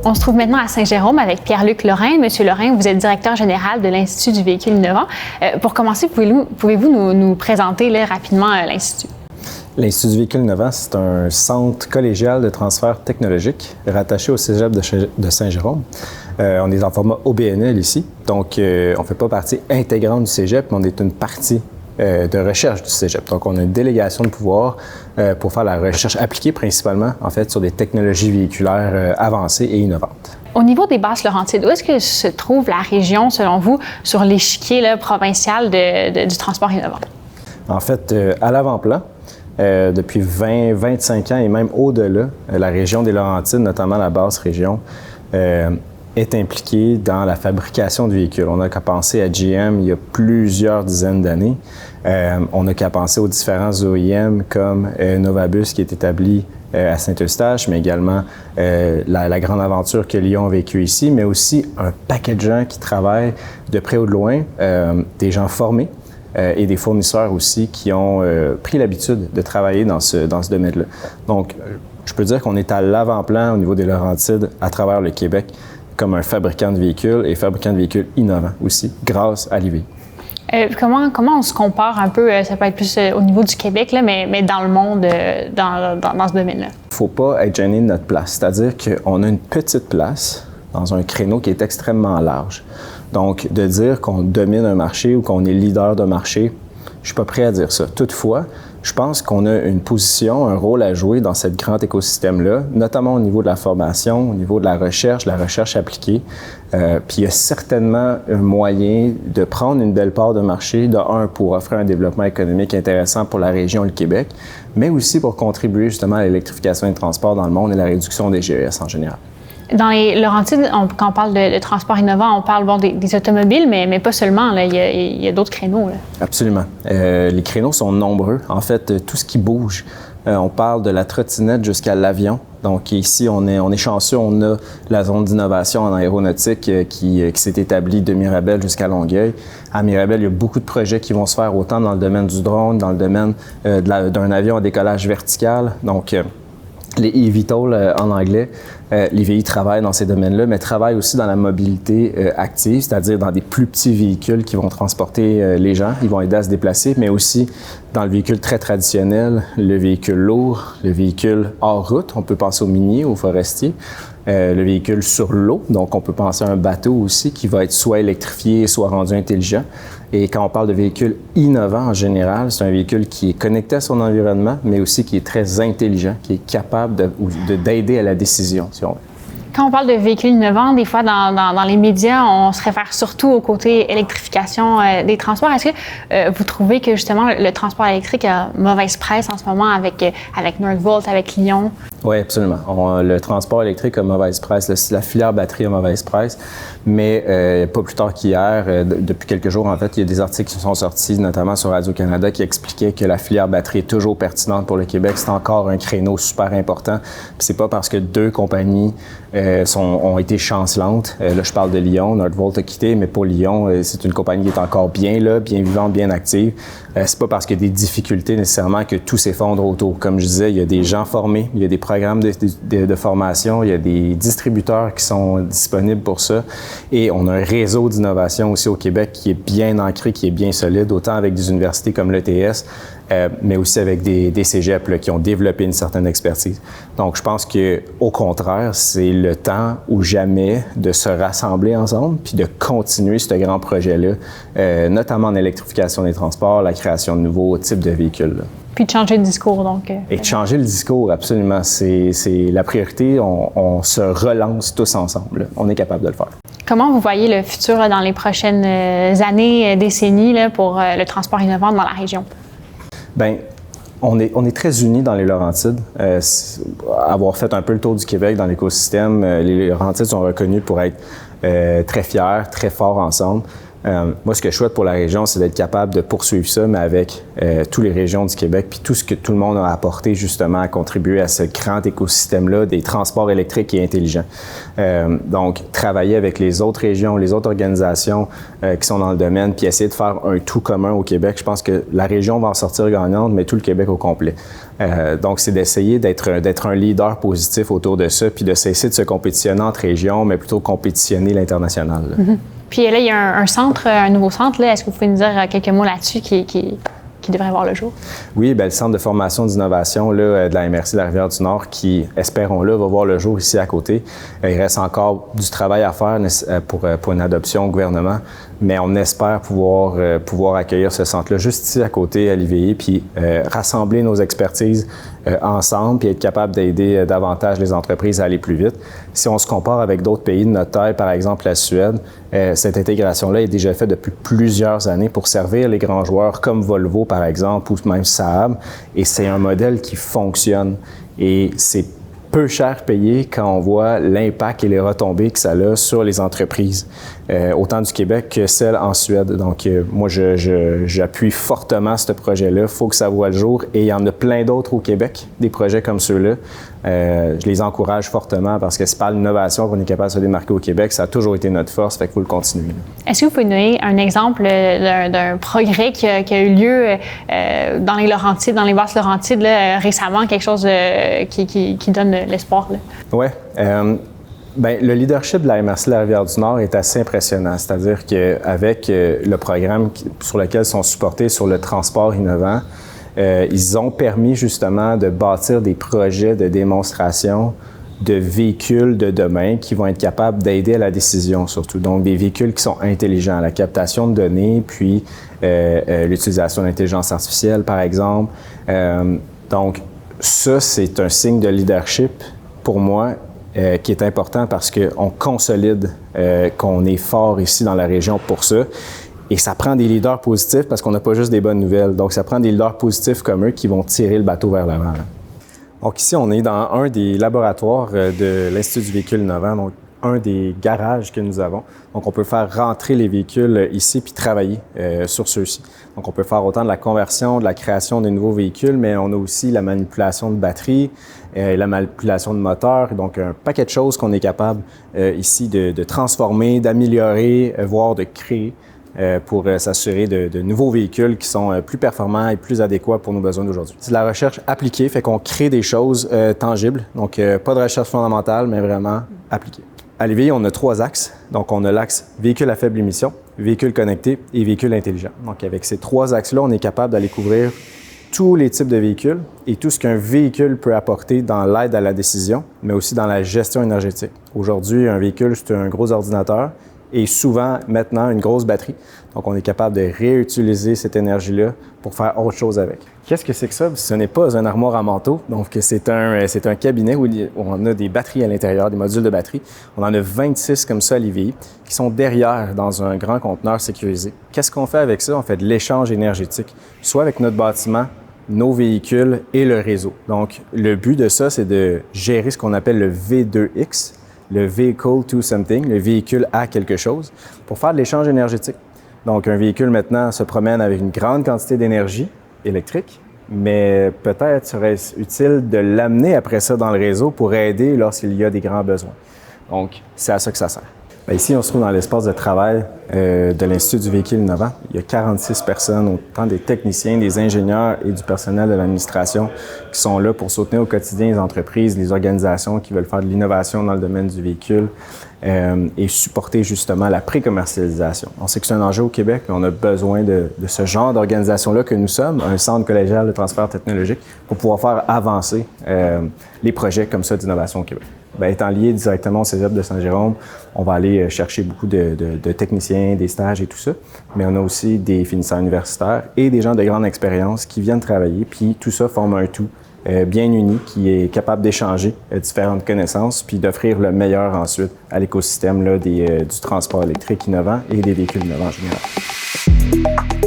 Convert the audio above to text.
On se trouve maintenant à Saint-Jérôme avec Pierre-Luc Lorrain. Monsieur Lorrain, vous êtes directeur général de l'Institut du véhicule innovant. Pour commencer, pouvez-vous nous présenter rapidement l'Institut? L'Institut du véhicule innovant, c'est un centre collégial de transfert technologique rattaché au Cégep de Saint-Jérôme. On est en format OBNL ici, donc on ne fait pas partie intégrante du Cégep, mais on est une partie de recherche du Cégep. Donc, on a une délégation de pouvoir pour faire la recherche appliquée principalement, en fait, sur des technologies véhiculaires avancées et innovantes. Au niveau des Basses-Laurentides, où est-ce que se trouve la région, selon vous, sur l'échiquier provincial du transport innovant? En fait, à l'avant-plan, depuis 20-25 ans et même au-delà, la région des Laurentides, notamment la basse région, est impliquée dans la fabrication de véhicules. On n'a qu'à penser à GM il y a plusieurs dizaines d'années. On n'a qu'à penser aux différents OEM comme Novabus qui est établi à Saint-Eustache, mais également la grande aventure que Lyon a vécue ici, mais aussi un paquet de gens qui travaillent de près ou de loin, des gens formés, et des fournisseurs aussi qui ont pris l'habitude de travailler dans ce domaine-là. Donc, je peux dire qu'on est à l'avant-plan au niveau des Laurentides à travers le Québec comme un fabricant de véhicules et fabricant de véhicules innovants aussi, grâce à l'IVI. Comment on se compare un peu, ça peut être plus au niveau du Québec, mais dans le monde, dans ce domaine-là? Il ne faut pas être gêné de notre place, c'est-à-dire qu'on a une petite place dans un créneau qui est extrêmement large. Donc, de dire qu'on domine un marché ou qu'on est leader d'un marché, je ne suis pas prêt à dire ça. Toutefois, je pense qu'on a une position, un rôle à jouer dans ce grand écosystème-là, notamment au niveau de la formation, au niveau de la recherche appliquée. Puis il y a certainement un moyen de prendre une belle part de marché, pour offrir un développement économique intéressant pour la région et le Québec, mais aussi pour contribuer justement à l'électrification des transports dans le monde et la réduction des GES en général. Dans les Laurentides, quand on parle de transport innovant, on parle des automobiles, mais pas seulement. Là, il y a d'autres créneaux. Là. Absolument. Les créneaux sont nombreux. En fait, tout ce qui bouge. On parle de la trottinette jusqu'à l'avion. Donc ici, on est chanceux. On a la zone d'innovation en aéronautique qui s'est établie de Mirabel jusqu'à Longueuil. À Mirabel, il y a beaucoup de projets qui vont se faire autant dans le domaine du drone, dans le domaine d'un avion à décollage vertical. Donc, les eVTOL en anglais, l'IVI travaille dans ces domaines-là, mais travaille aussi dans la mobilité active, c'est-à-dire dans des plus petits véhicules qui vont transporter les gens, ils vont aider à se déplacer, mais aussi dans le véhicule très traditionnel, le véhicule lourd, le véhicule hors route, on peut penser au minier, au forestier, le véhicule sur l'eau, donc on peut penser à un bateau aussi qui va être soit électrifié, soit rendu intelligent. Et quand on parle de véhicules innovants en général, c'est un véhicule qui est connecté à son environnement, mais aussi qui est très intelligent, qui est capable d'aider à la décision, si on veut. Quand on parle de véhicules innovants, des fois, dans les médias, on se réfère surtout au côté électrification des transports. Est-ce que vous trouvez que, justement, le transport électrique a mauvaise presse en ce moment avec Northvolt, avec Lyon? Oui, absolument. Le transport électrique a mauvaise presse. La filière batterie a mauvaise presse. Mais pas plus tard qu'hier, depuis quelques jours, en fait, il y a des articles qui sont sortis, notamment sur Radio-Canada, qui expliquaient que la filière batterie est toujours pertinente pour le Québec. C'est encore un créneau super important. Puis c'est pas parce que deux compagnies ont été chancelantes. Là, je parle de Lyon. Northvolt a quitté, mais pour Lyon, c'est une compagnie qui est encore bien là, bien vivante, bien active. C'est pas parce qu'il y a des difficultés nécessairement que tout s'effondre autour. Comme je disais, il y a des gens formés, il y a des programmes de formation, il y a des distributeurs qui sont disponibles pour ça. Et on a un réseau d'innovation aussi au Québec qui est bien ancré, qui est bien solide, autant avec des universités comme l'ETS, mais aussi avec des cégeps là, qui ont développé une certaine expertise. Donc, je pense qu'au contraire, c'est le temps ou jamais de se rassembler ensemble puis de continuer ce grand projet-là, notamment en électrification des transports, la création de nouveaux types de véhicules. Là. Puis de changer le discours, donc. Et de changer le discours, absolument. C'est la priorité. On se relance tous ensemble. Là. On est capable de le faire. Comment vous voyez le futur là, dans les prochaines années, décennies là, pour le transport innovant dans la région? Bien, on est très unis dans les Laurentides. Avoir fait un peu le tour du Québec dans l'écosystème, les Laurentides sont reconnus pour être très fiers, très forts ensemble. Moi, ce que je souhaite pour la région, c'est d'être capable de poursuivre ça, mais avec toutes les régions du Québec, puis tout ce que tout le monde a apporté justement à contribuer à ce grand écosystème-là des transports électriques et intelligents. Donc, travailler avec les autres régions, les autres organisations qui sont dans le domaine, puis essayer de faire un tout commun au Québec. Je pense que la région va en sortir gagnante, mais tout le Québec au complet. Donc, c'est d'essayer d'être un leader positif autour de ça, puis de cesser de se compétitionner entre régions, mais plutôt compétitionner l'international. Mm-hmm. Puis là, il y a un centre, un nouveau centre. Là. Est-ce que vous pouvez nous dire quelques mots là-dessus qui devrait voir le jour? Oui, bien, le Centre de formation d'innovation là, de la MRC de la Rivière-du-Nord qui, espérons-le, va voir le jour ici à côté. Il reste encore du travail à faire pour une adoption au gouvernement, mais on espère pouvoir accueillir ce centre-là juste ici à côté à l'IVI, puis rassembler nos expertises ensemble, puis être capable d'aider davantage les entreprises à aller plus vite. Si on se compare avec d'autres pays de notre taille, par exemple la Suède, cette intégration-là est déjà faite depuis plusieurs années pour servir les grands joueurs comme Volvo, par exemple, ou même Saab, et c'est un modèle qui fonctionne. Et c'est peu cher payé quand on voit l'impact et les retombées que ça a sur les entreprises, autant du Québec que celles en Suède. Donc, moi, j'appuie fortement ce projet-là. Il faut que ça voie le jour. Et il y en a plein d'autres au Québec, des projets comme ceux-là. Je les encourage fortement parce que c'est par l'innovation qu'on est capable de se démarquer au Québec. Ça a toujours été notre force, fait qu'il faut le continuer. Est-ce que vous pouvez nous donner un exemple d'un progrès qui a eu lieu dans les Laurentides, dans les Basses-Laurentides, là, récemment, quelque chose qui donne l'espoir? Oui. Bien, le leadership de la MRC de la Rivière-du-Nord est assez impressionnant. C'est-à-dire qu'avec le programme sur lequel ils sont supportés sur le transport innovant, ils ont permis justement de bâtir des projets de démonstration de véhicules de demain qui vont être capables d'aider à la décision surtout. Donc, des véhicules qui sont intelligents, la captation de données, puis l'utilisation de l'intelligence artificielle, par exemple. Donc, ça, c'est un signe de leadership pour moi qui est important parce qu'on consolide qu'on est fort ici dans la région pour ça. Et ça prend des leaders positifs parce qu'on n'a pas juste des bonnes nouvelles. Donc, ça prend des leaders positifs comme eux qui vont tirer le bateau vers l'avant. Donc, ici, on est dans un des laboratoires de l'Institut du véhicule innovant, donc un des garages que nous avons. Donc, on peut faire rentrer les véhicules ici puis travailler sur ceux-ci. Donc, on peut faire autant de la conversion, de la création de nouveaux véhicules, mais on a aussi la manipulation de batteries, la manipulation de moteurs. Donc, un paquet de choses qu'on est capable ici de transformer, d'améliorer, voire de créer pour s'assurer de nouveaux véhicules qui sont plus performants et plus adéquats pour nos besoins d'aujourd'hui. C'est de la recherche appliquée, fait qu'on crée des choses tangibles. Donc, pas de recherche fondamentale, mais vraiment appliquée. À l'IVI, on a 3 axes. Donc, on a l'axe véhicule à faible émission, véhicule connecté et véhicule intelligent. Donc, avec ces 3 axes-là, on est capable d'aller couvrir tous les types de véhicules et tout ce qu'un véhicule peut apporter dans l'aide à la décision, mais aussi dans la gestion énergétique. Aujourd'hui, un véhicule, c'est un gros ordinateur et souvent, maintenant, une grosse batterie. Donc, on est capable de réutiliser cette énergie-là pour faire autre chose avec. Qu'est-ce que c'est que ça? Ce n'est pas un armoire à manteau. Donc, c'est un cabinet où on a des batteries à l'intérieur, des modules de batterie. On en a 26 comme ça à l'IVI qui sont derrière dans un grand conteneur sécurisé. Qu'est-ce qu'on fait avec ça? On fait de l'échange énergétique, soit avec notre bâtiment, nos véhicules et le réseau. Donc, le but de ça, c'est de gérer ce qu'on appelle le V2X, le Vehicle to Something, le véhicule à quelque chose, pour faire de l'échange énergétique. Donc, un véhicule maintenant se promène avec une grande quantité d'énergie électrique, mais peut-être serait-ce utile de l'amener après ça dans le réseau pour aider lorsqu'il y a des grands besoins. Donc, c'est à ça que ça sert. Bien, ici, on se trouve dans l'espace de travail de l'Institut du véhicule innovant. Il y a 46 personnes, autant des techniciens, des ingénieurs et du personnel de l'administration qui sont là pour soutenir au quotidien les entreprises, les organisations qui veulent faire de l'innovation dans le domaine du véhicule et supporter justement la pré-commercialisation. On sait que c'est un enjeu au Québec, mais on a besoin de ce genre d'organisation-là que nous sommes, un centre collégial de transfert technologique, pour pouvoir faire avancer les projets comme ça d'innovation au Québec. Bien, étant lié directement au Cégep de Saint-Jérôme, on va aller chercher beaucoup de techniciens, des stages et tout ça, mais on a aussi des finissants universitaires et des gens de grande expérience qui viennent travailler, puis tout ça forme un tout bien uni qui est capable d'échanger différentes connaissances puis d'offrir le meilleur ensuite à l'écosystème là, du transport électrique innovant et des véhicules innovants en général.